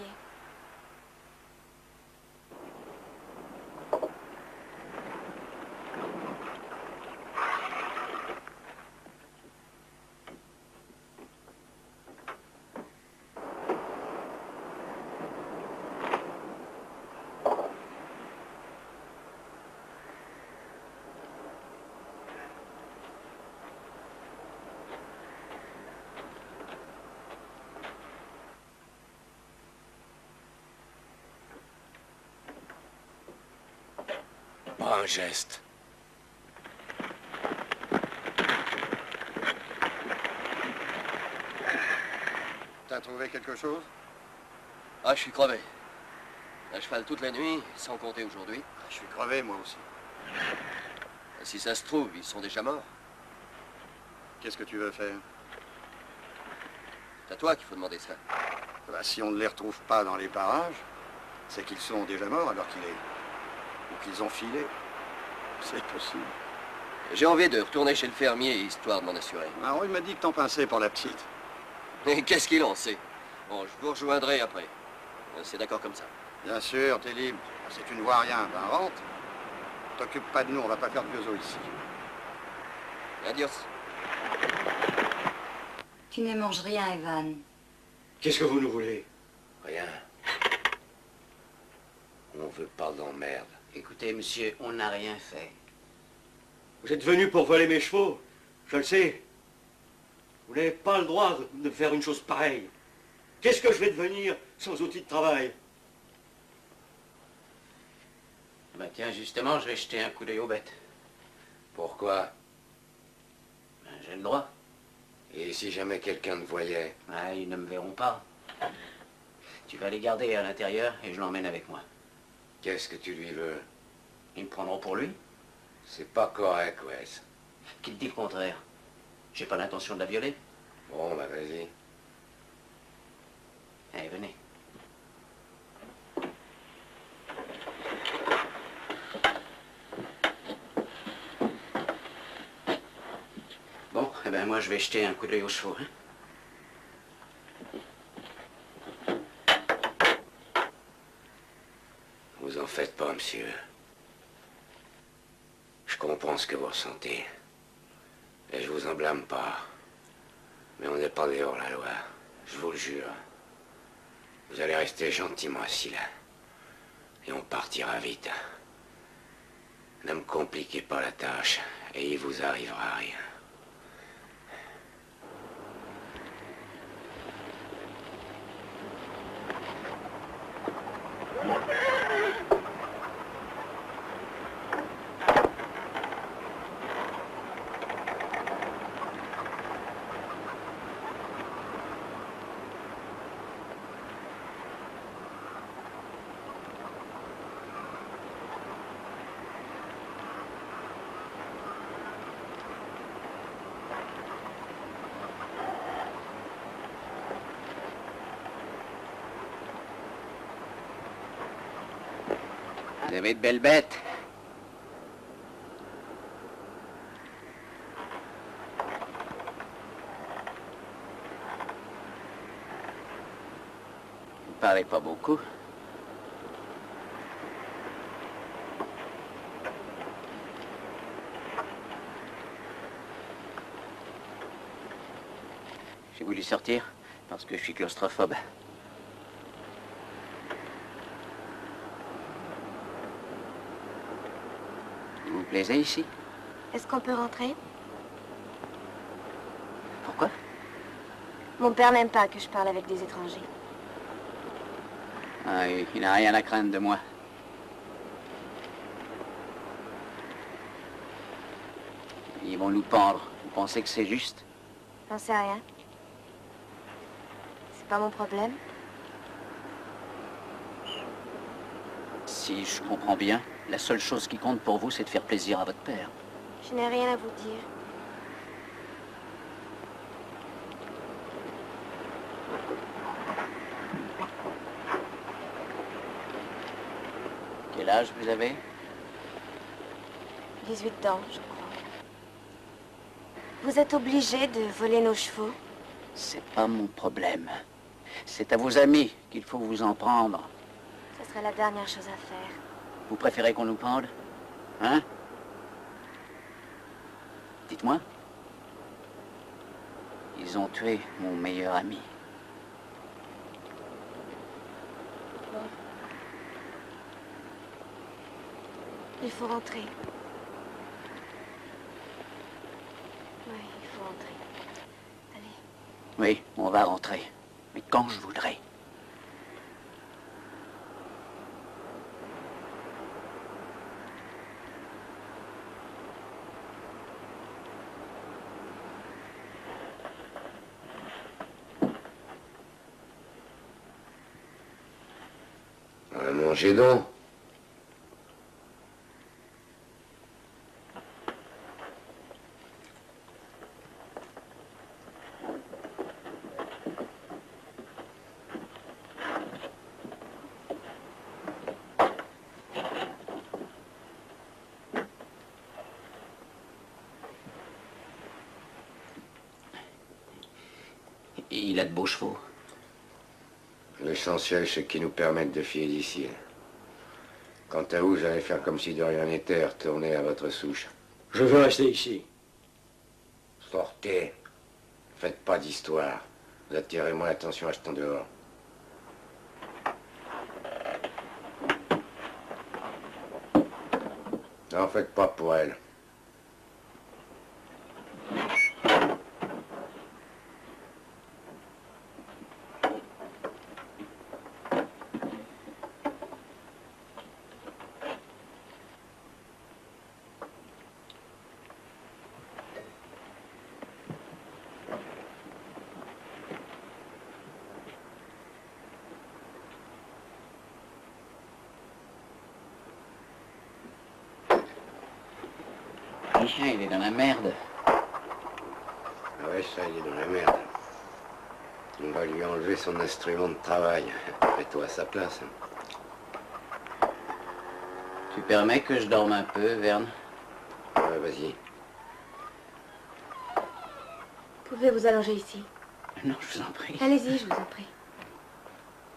Pas un geste. T'as trouvé quelque chose? Ah, je suis crevé. À cheval toute la nuit, sans compter aujourd'hui. Je suis crevé, moi aussi. Si ça se trouve, ils sont déjà morts. Qu'est-ce que tu veux faire? C'est à toi qu'il faut demander ça. Bah, si on ne les retrouve pas dans les parages, c'est qu'ils sont déjà morts alors qu'il est... ou qu'ils ont filé. C'est possible. J'ai envie de retourner chez le fermier, histoire de m'en assurer. Alors, il m'a dit que t'en pinçais pour la petite. Et qu'est-ce qu'il en sait? Bon, je vous rejoindrai après. C'est d'accord comme ça. Bien sûr, t'es libre. Si tu ne vois rien, ben rentre. T'occupe pas de nous, on va pas faire de gueuzo ici. Adios. Tu ne manges rien, Evan. Qu'est-ce que vous nous voulez? Rien. On veut pas d'emmerde. Écoutez, monsieur, on n'a rien fait. Vous êtes venu pour voler mes chevaux, je le sais. Vous n'avez pas le droit de faire une chose pareille. Qu'est-ce que je vais devenir sans outil de travail? Bah tiens, justement, je vais jeter un coup d'œil aux bêtes. Pourquoi? Ben, j'ai le droit. Et si jamais quelqu'un te voyait? Ah, ils ne me verront pas. Tu vas les garder à l'intérieur et je l'emmène avec moi. Qu'est-ce que tu lui veux? Ils me prendront pour lui. C'est pas correct, Wes. Qui te dit le contraire? J'ai pas l'intention de la violer. Bon, bah vas-y. Allez, venez. Bon, eh ben moi je vais jeter un coup d'œil aux chevaux, hein. Vous en faites pas, monsieur. Je comprends ce que vous ressentez. Et je vous en blâme pas. Mais on n'est pas des hors-la-loi. Je vous le jure. Vous allez rester gentiment assis là. Et on partira vite. Ne me compliquez pas la tâche. Et il vous arrivera rien. avez de belles bêtes. Vous parlez pas beaucoup. J'ai voulu sortir parce que je suis claustrophobe. Vous vous plaisez ici? Est-ce qu'on peut rentrer? Pourquoi? Mon père n'aime pas que je parle avec des étrangers. Ah, il n'a rien à craindre de moi. Ils vont nous pendre. Vous pensez que c'est juste? J'en sais rien. C'est pas mon problème. Si je comprends bien, la seule chose qui compte pour vous, c'est de faire plaisir à votre père. Je n'ai rien à vous dire. Quel âge vous avez? 18 ans, je crois. Vous êtes obligé de voler nos chevaux? C'est pas mon problème. C'est à vos amis qu'il faut vous en prendre. Ce serait la dernière chose à faire. Vous préférez qu'on nous pende? Hein? Dites-moi. Ils ont tué mon meilleur ami. Bon. Il faut rentrer. Oui, il faut rentrer. Allez. Oui, on va rentrer. Mais quand je voudrais. Mangez donc. Il a de beaux chevaux. L'essentiel, c'est qu'ils nous permettent de filer d'ici. Quant à vous, j'allais faire comme si de rien n'était et retourner à votre souche. Je veux rester ici. Sortez. Faites pas d'histoire. Vous attirez moins l'attention en jetant dehors. N'en faites pas pour elle. Le chien, il est dans la merde. Ah ouais, ça, il est dans la merde. On va lui enlever son instrument de travail. Mets-toi à sa place. Tu permets que je dorme un peu, Verne? Ouais, vas-y. Pouvez vous allonger ici? Non, je vous en prie. Allez-y, je vous en prie.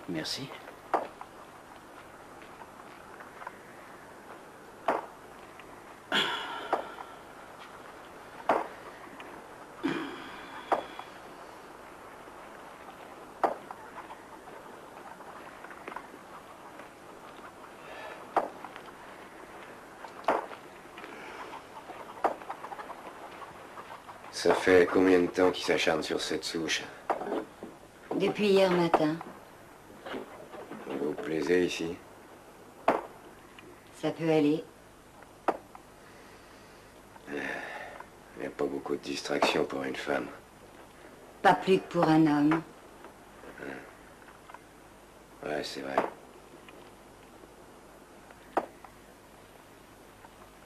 Merci. Ça fait combien de temps qu'il s'acharne sur cette souche? Depuis hier matin. Vous vous plaisez ici? Ça peut aller. Il n'y a pas beaucoup de distractions pour une femme. Pas plus que pour un homme. Ouais, c'est vrai.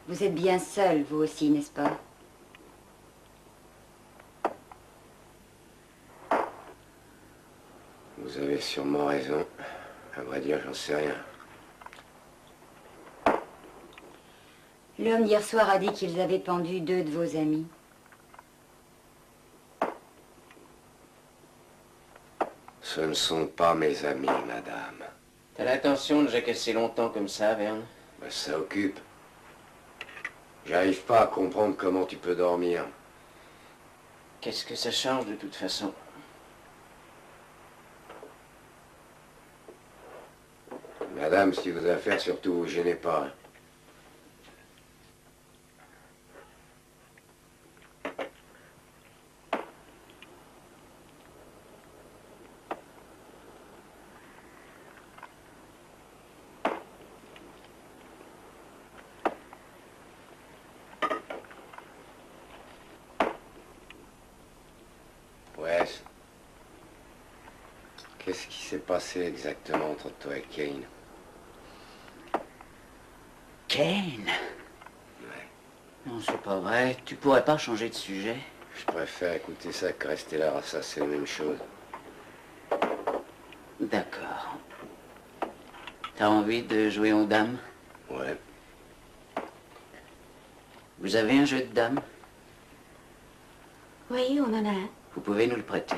Vous êtes bien seul, vous aussi, n'est-ce pas? Vous avez sûrement raison. À vrai dire, j'en sais rien. L'homme d'hier soir a dit qu'ils avaient pendu 2 de vos amis. Ce ne sont pas mes amis, madame. T'as l'intention de jacasser longtemps comme ça, Verne? Ben, ça occupe. J'arrive pas à comprendre comment tu peux dormir. Qu'est-ce que ça change de toute façon? Madame, si vos affaires, surtout, vous gênez pas. Wes, qu'est-ce qui s'est passé exactement entre toi et Kane? Kane? Ouais. Non, c'est pas vrai. Tu pourrais pas changer de sujet? Je préfère écouter ça que rester là, ça c'est la même chose. D'accord. T'as envie de jouer aux dames? Ouais. Vous avez un jeu de dames? Oui, on en a un. Vous pouvez nous le prêter.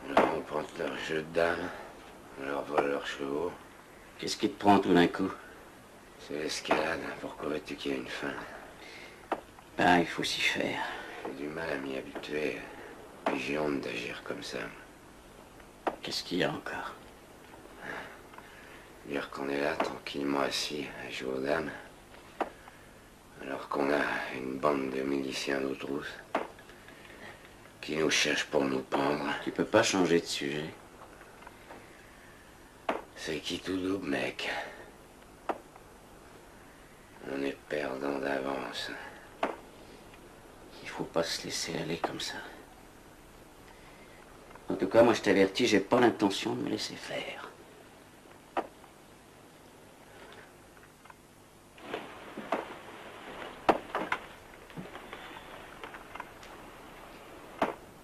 Alors on prend leur jeu de dames, on leur vole leurs chevaux. Qu'est-ce qui te prend tout d'un coup? C'est l'escalade, pourquoi veux-tu qu'il y ait une fin? Ben, il faut s'y faire. J'ai du mal à m'y habituer. Puis j'ai honte d'agir comme ça. Qu'est-ce qu'il y a encore? Dire qu'on est là, tranquillement assis, à jouer aux dames, alors qu'on a une bande de miliciens d'eau trousse qui nous cherchent pour nous pendre. Tu peux pas changer de sujet. C'est qui tout double, mec? On est perdant d'avance. Il faut pas se laisser aller comme ça. En tout cas, moi je t'avertis, j'ai pas l'intention de me laisser faire.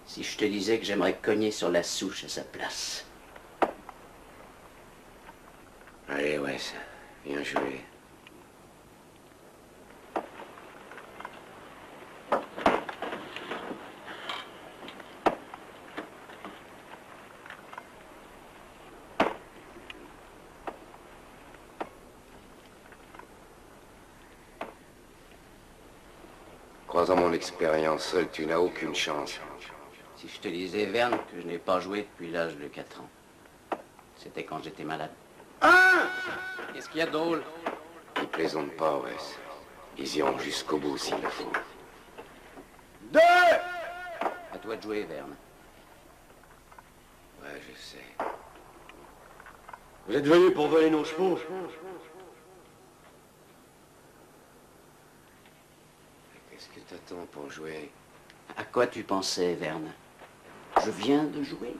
Si je te disais que j'aimerais cogner sur la souche à sa place. Allez, Wes, viens jouer. Croisant mon expérience, seul tu n'as aucune chance. Si je te disais, Verne, que je n'ai pas joué depuis l'âge de 4 ans. C'était quand j'étais malade. Qu'est-ce qu'il y a de drôle? Ils plaisantent pas, Wes. Ils iront jusqu'au bout s'il le faut. 2! À toi de jouer, Verne. Ouais, je sais. Vous êtes venus pour voler nos chevaux? Qu'est-ce que t'attends pour jouer? À quoi tu pensais, Verne? Je viens de jouer.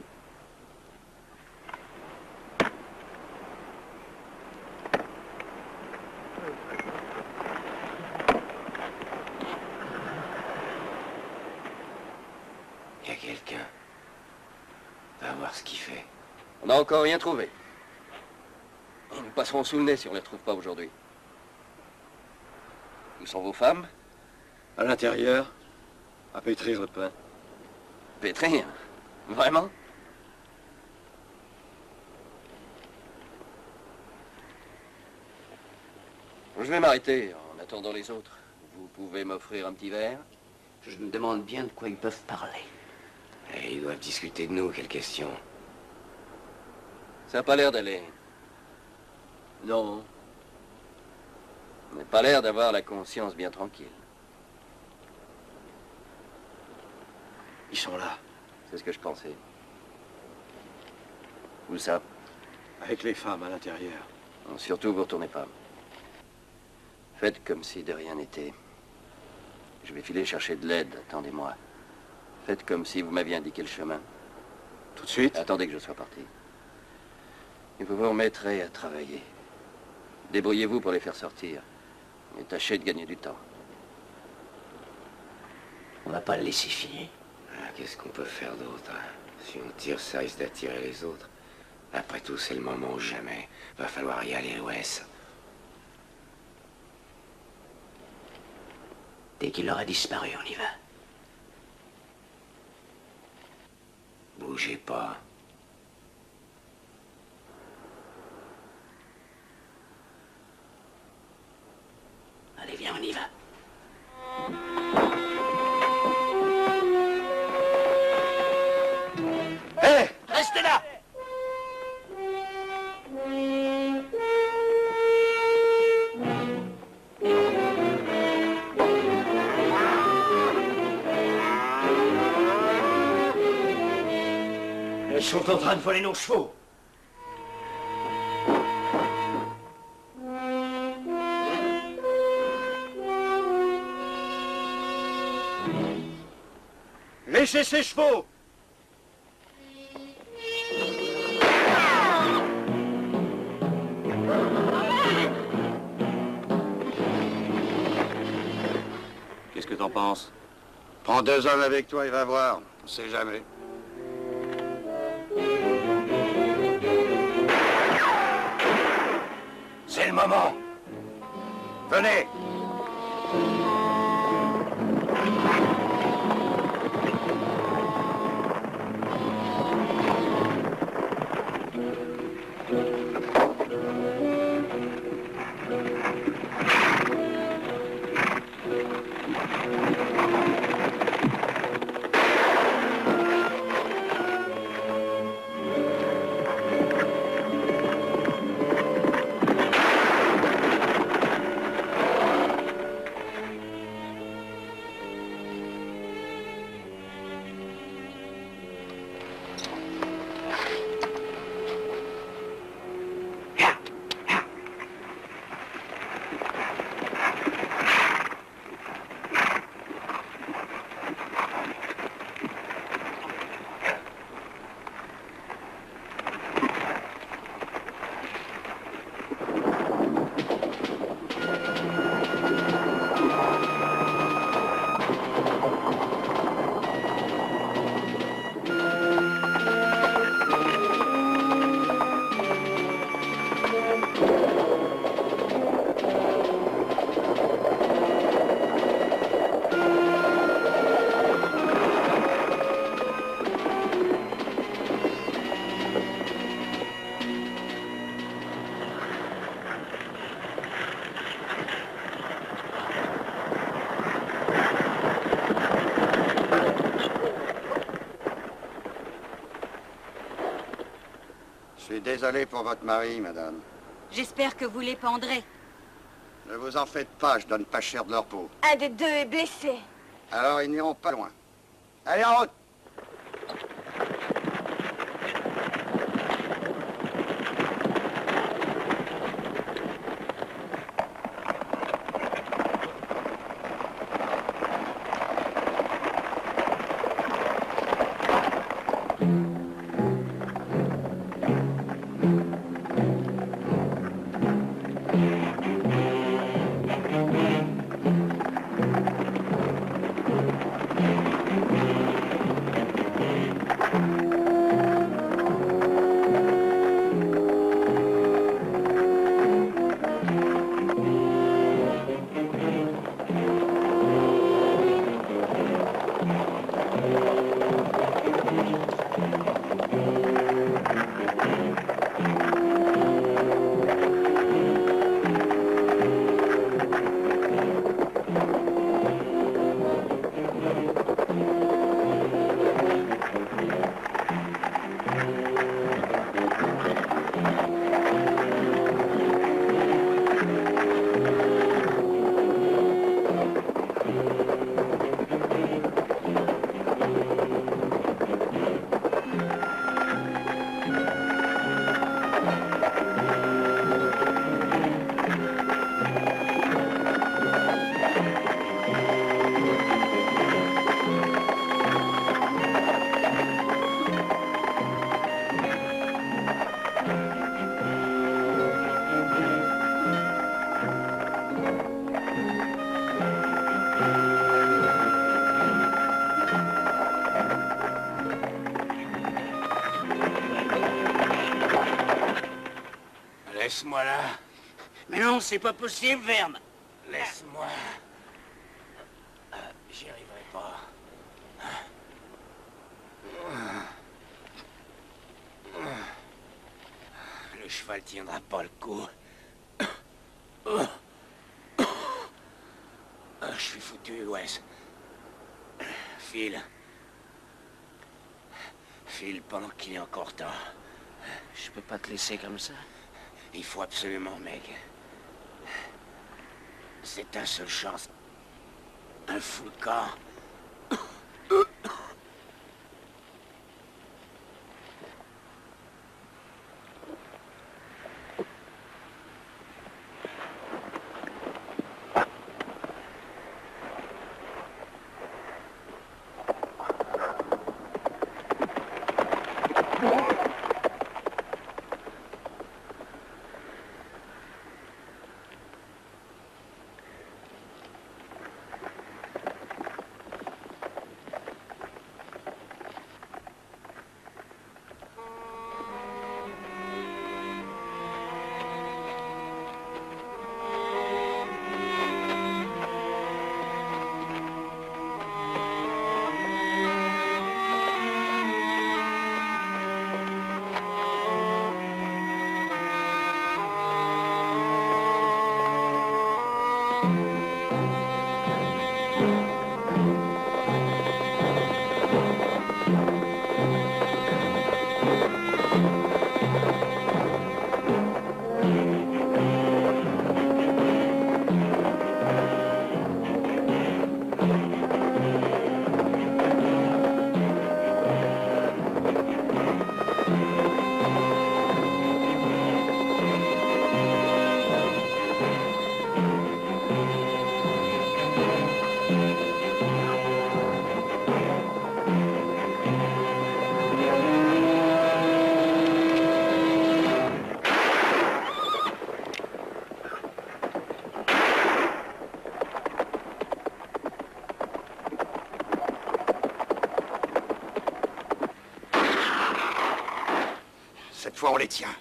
Il y a quelqu'un. Va voir ce qu'il fait. On n'a encore rien trouvé. Ils nous passeront sous le nez si on ne les retrouve pas aujourd'hui. Où sont vos femmes? À l'intérieur, à pétrir le pain. Pétrir? Vraiment? Je vais m'arrêter en attendant les autres. Vous pouvez m'offrir un petit verre? Je me demande bien de quoi ils peuvent parler. Et ils doivent discuter de nous, quelle question? Ça n'a pas l'air d'aller. Non. On n'a pas l'air d'avoir la conscience bien tranquille. Ils sont là. C'est ce que je pensais. Où ça? Avec les femmes à l'intérieur. Non, surtout, vous retournez pas. Faites comme si de rien n'était. Je vais filer chercher de l'aide, attendez-moi. Faites comme si vous m'aviez indiqué le chemin. Tout de suite? Attendez que je sois parti. Et vous vous remettrez à travailler. Débrouillez-vous pour les faire sortir. Et tâchez de gagner du temps. On va pas le laisser filer. Qu'est-ce qu'on peut faire d'autre, hein? Si on tire, ça risque d'attirer les autres. Après tout, c'est le moment ou jamais. Va falloir y aller, Wes. Dès qu'il aura disparu, on y va. Bougez pas. Allez, viens, on y va. Hé! Restez là! Ils sont en train de voler nos chevaux. Laissez ces chevaux! Qu'est-ce que t'en penses? Prends 2 hommes avec toi et va voir. On sait jamais. C'est le moment. Venez. Je suis désolé pour votre mari, madame. J'espère que vous les pendrez. Ne vous en faites pas, je donne pas cher de leur peau. Un des deux est blessé. Alors ils n'iront pas loin. Allez, en route! Laisse-moi là. Mais non, c'est pas possible, Verne. Laisse-moi. J'y arriverai pas. Le cheval tiendra pas le coup. Je suis foutu, Wes. File. File pendant qu'il est encore temps. Je peux pas te laisser comme ça. Il faut absolument, mec. C'est ta seule chance. Un fou le camp. Cette fois, on les tient.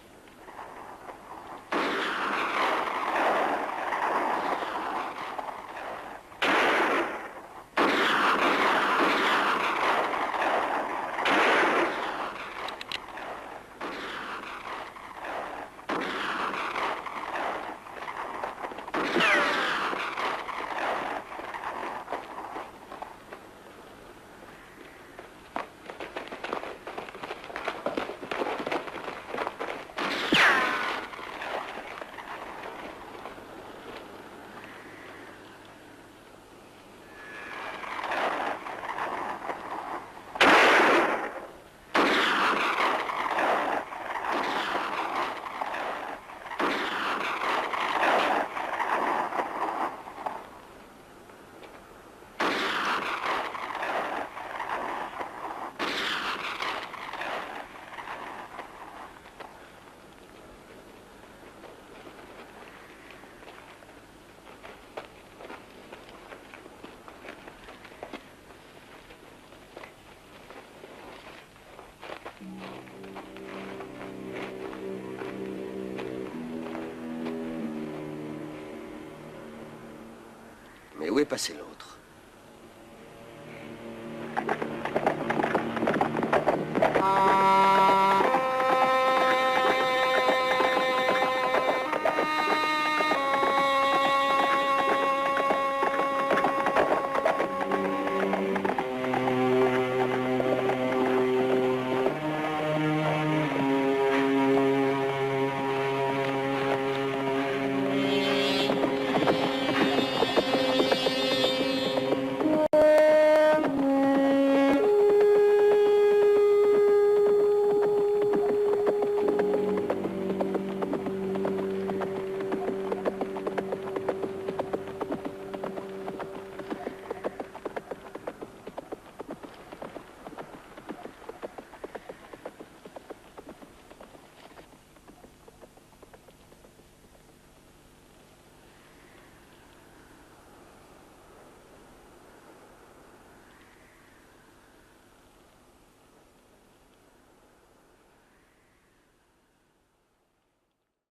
Mais où est passé l'autre?